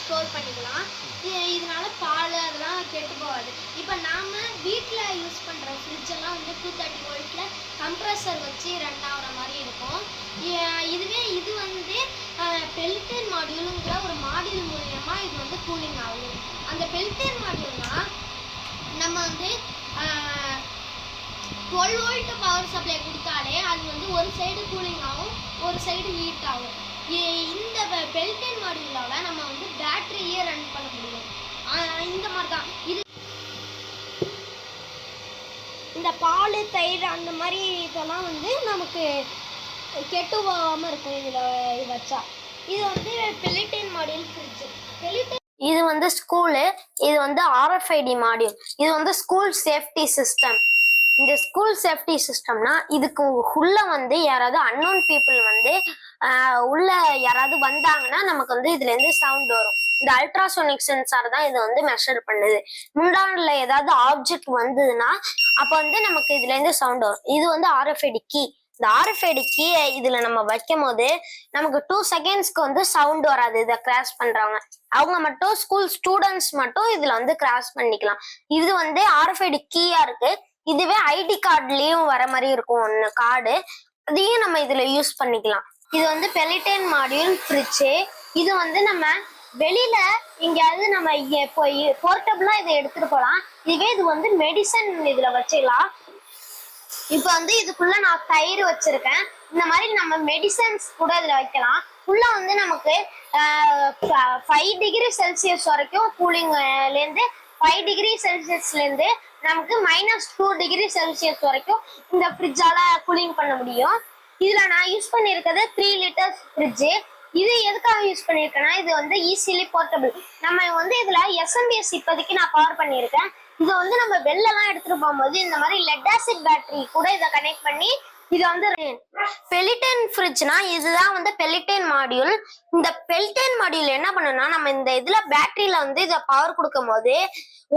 Store பண்ணிக்கலாம். இதனால பால் அதெல்லாம் கெட்டு போகாது. இப்போ நாம் வீட்டில் யூஸ் பண்ணுற ஃப்ரிட்ஜெல்லாம் வந்து 230 வோல்ட்டில் கம்ப்ரஸர் வச்சு ரன் ஆகிற மாதிரி இருக்கும். இதுவே இது வந்து பெல்டன் மாடியூலுங்கிற ஒரு மாடியூல் மூலயமா இது வந்து கூலிங் ஆகுது. அந்த பெல்டன் மாடியூல்னா நம்ம வந்து 12 வோல்ட் பவர் சப்ளை கொடுத்தாலே அது வந்து ஒரு சைடு கூலிங் ஆகும், ஒரு சைடு ஹீட் ஆகும். இந்த பெல்டன் மாடியூலால் நம்ம வந்து பேட்டரியே ரன் பண்ண முடியும். இந்த மாதிரி தான் இது. இந்த பால் தயிர் அந்த மாதிரி இதெல்லாம் வந்து நமக்கு கெட்டு போகாமல் இருக்கும் இதில் வச்சா. இது வந்து பெல்டன் மாடியூல் ஃப்ரிட்ஜ். இது வந்து ஸ்கூலு, இது வந்து RFID மாடியூல். இது வந்து ஸ்கூல் சேஃப்டி சிஸ்டம். இந்த ஸ்கூல் சேஃப்டி சிஸ்டம்னா இதுக்கு உள்ள வந்து யாராவது அன்னோன் பீப்புள் வந்து உள்ள யாராவது வந்தாங்கன்னா நமக்கு வந்து இதுல இருந்து சவுண்ட் வரும். இந்த அல்ட்ராசோனிக் சென்சார் தான் இதை வந்து மெஷர் பண்ணுது. முன்னாடில ஏதாவது ஆப்ஜெக்ட் வந்ததுன்னா அப்ப வந்து நமக்கு இதுல இருந்து சவுண்ட் வரும். இது வந்து RFID கீ. இந்த RFID கீயை இதுல நம்ம வைக்கும் போது நமக்கு 2 செகண்ட்ஸ்க்கு வந்து சவுண்ட் வராது. இதை கிராஸ் பண்றவங்க அவங்க மட்டும், ஸ்கூல் ஸ்டூடெண்ட்ஸ் மட்டும் இதுல வந்து கிராஸ் பண்ணிக்கலாம். இது வந்து RFID கீயா இருக்கு. இதுவே ID கார்டுலயும் வர மாதிரி இருக்கும் ஒன்று கார்டு, அதையும் நம்ம இதுல யூஸ் பண்ணிக்கலாம். இது வந்து பெல்டன் மாடியூல் ஃப்ரிட்ஜு. இது வந்து நம்ம வெளியில எங்கேயாவது நம்ம போர்ட்டபிளா இதை எடுத்துட்டு போகலாம். இதுவே இது வந்து மெடிசன் இதுல வச்சுக்கலாம். இப்போ வந்து இதுக்குள்ள நான் தயிர் வச்சிருக்கேன். இந்த மாதிரி நம்ம மெடிசன்ஸ் கூட இதுல வைக்கலாம். உள்ள வந்து நமக்கு 5 டிகிரி செல்சியஸ் வரைக்கும் கூலிங்லேருந்து 5 டிகிரி செல்சியஸ்லேருந்து நமக்கு -2 டிகிரி செல்சியஸ் வரைக்கும் இந்த ஃப்ரிட்ஜால கூலிங் பண்ண முடியும். இதுல நான் யூஸ் பண்ணியிருக்கிறது 3 லிட்டர்ஸ் ஃப்ரிட்ஜு. இது எதுக்காக யூஸ் பண்ணியிருக்கேன்னா இது வந்து ஈஸிலி போர்ட்டபிள். நம்ம வந்து இதுல SMBS இப்போதைக்கு நான் பவர் பண்ணியிருக்கேன். இதை வந்து நம்ம வெளிலலாம் எடுத்துட்டு போகும்போது இந்த மாதிரி லெட் ஆசிட் பேட்டரி கூட இதை கனெக்ட் பண்ணி இது வந்து பெல்டன் ஃப்ரிட்ஜ்னா இதுதான் வந்து பெல்டன் மாடியூல். இந்த பெல்டன் மாடியூல் என்ன பண்ணுன்னா நம்ம இந்த இதுல பேட்டரியில வந்து இதை பவர் கொடுக்கும் போது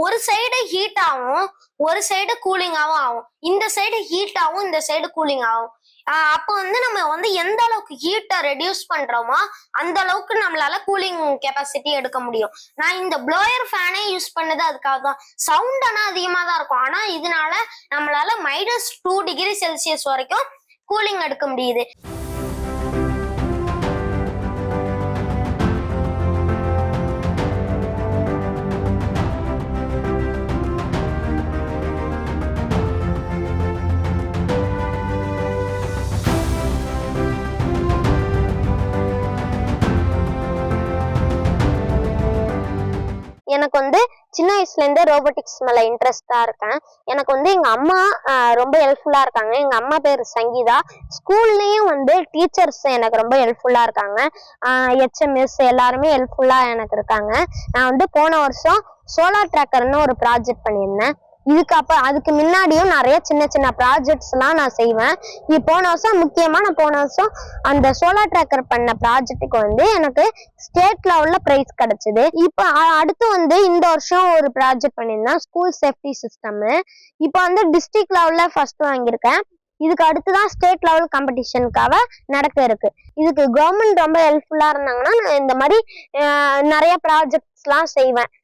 ஒரு சைடு ஹீட் ஆகும், ஒரு சைடு கூலிங்காகவும் ஆகும். இந்த சைடு ஹீட் ஆகும், இந்த சைடு கூலிங் ஆகும். அப்போ வந்து நம்ம வந்து எந்த அளவுக்கு ஹீட்டை ரெடியூஸ் பண்றோமோ அந்த அளவுக்கு நம்மளால கூலிங் கெப்பாசிட்டி எடுக்க முடியும். நான் இந்த ப்ளோயர் ஃபேனே யூஸ் பண்ணது அதுக்காக தான். சவுண்ட் ஆனா அதிகமா தான் இருக்கும், ஆனா இதனால நம்மளால -2 டிகிரி செல்சியஸ் வரைக்கும் கூலிங் எடுக்க முடியுது. எனக்கு வந்து சின்ன வயசுல இருந்தே ரோபோட்டிக்ஸ் மேல இன்ட்ரெஸ்டா இருக்கேன். எனக்கு வந்து எங்க அம்மா ரொம்ப ஹெல்ப்ஃபுல்லா இருக்காங்க. எங்க அம்மா பேர் சங்கீதா. ஸ்கூல்லயும் வந்து டீச்சர்ஸ் எனக்கு ரொம்ப ஹெல்ப்ஃபுல்லா இருக்காங்க. HMS எல்லாருமே ஹெல்ப்ஃபுல்லா எனக்கு இருக்காங்க. நான் வந்து போன வருஷம் சோலார் ட்ராக்கர்னு ஒரு ப்ராஜெக்ட் பண்ணியிருந்தேன். அதுக்கு முன்னாடியும் நிறைய சின்ன சின்ன ப்ராஜெக்ட்ஸ் எல்லாம் நான் செய்வேன். போன வருஷம் அந்த சோலார் ட்ராக்கர் பண்ண ப்ராஜெக்டுக்கு வந்து எனக்கு ஸ்டேட் லெவல்ல பிரைஸ் கிடைச்சது. இப்போ அடுத்து வந்து இந்த வருஷம் ஒரு ப்ராஜெக்ட் பண்ணியிருந்தேன், ஸ்கூல் சேஃப்டி சிஸ்டம். இப்போ வந்து டிஸ்ட்ரிக்ட் லெவல்ல ஃபர்ஸ்ட் வாங்கியிருக்கேன். இதுக்கு அடுத்துதான் ஸ்டேட் லெவல் காம்படிஷனுக்காக நடக்க இருக்கு. இதுக்கு கவர்மெண்ட் ரொம்ப ஹெல்ப்ஃபுல்லா இருந்தாங்கன்னா நான் இந்த மாதிரி நிறைய ப்ராஜெக்ட்ஸ் எல்லாம் செய்வேன்.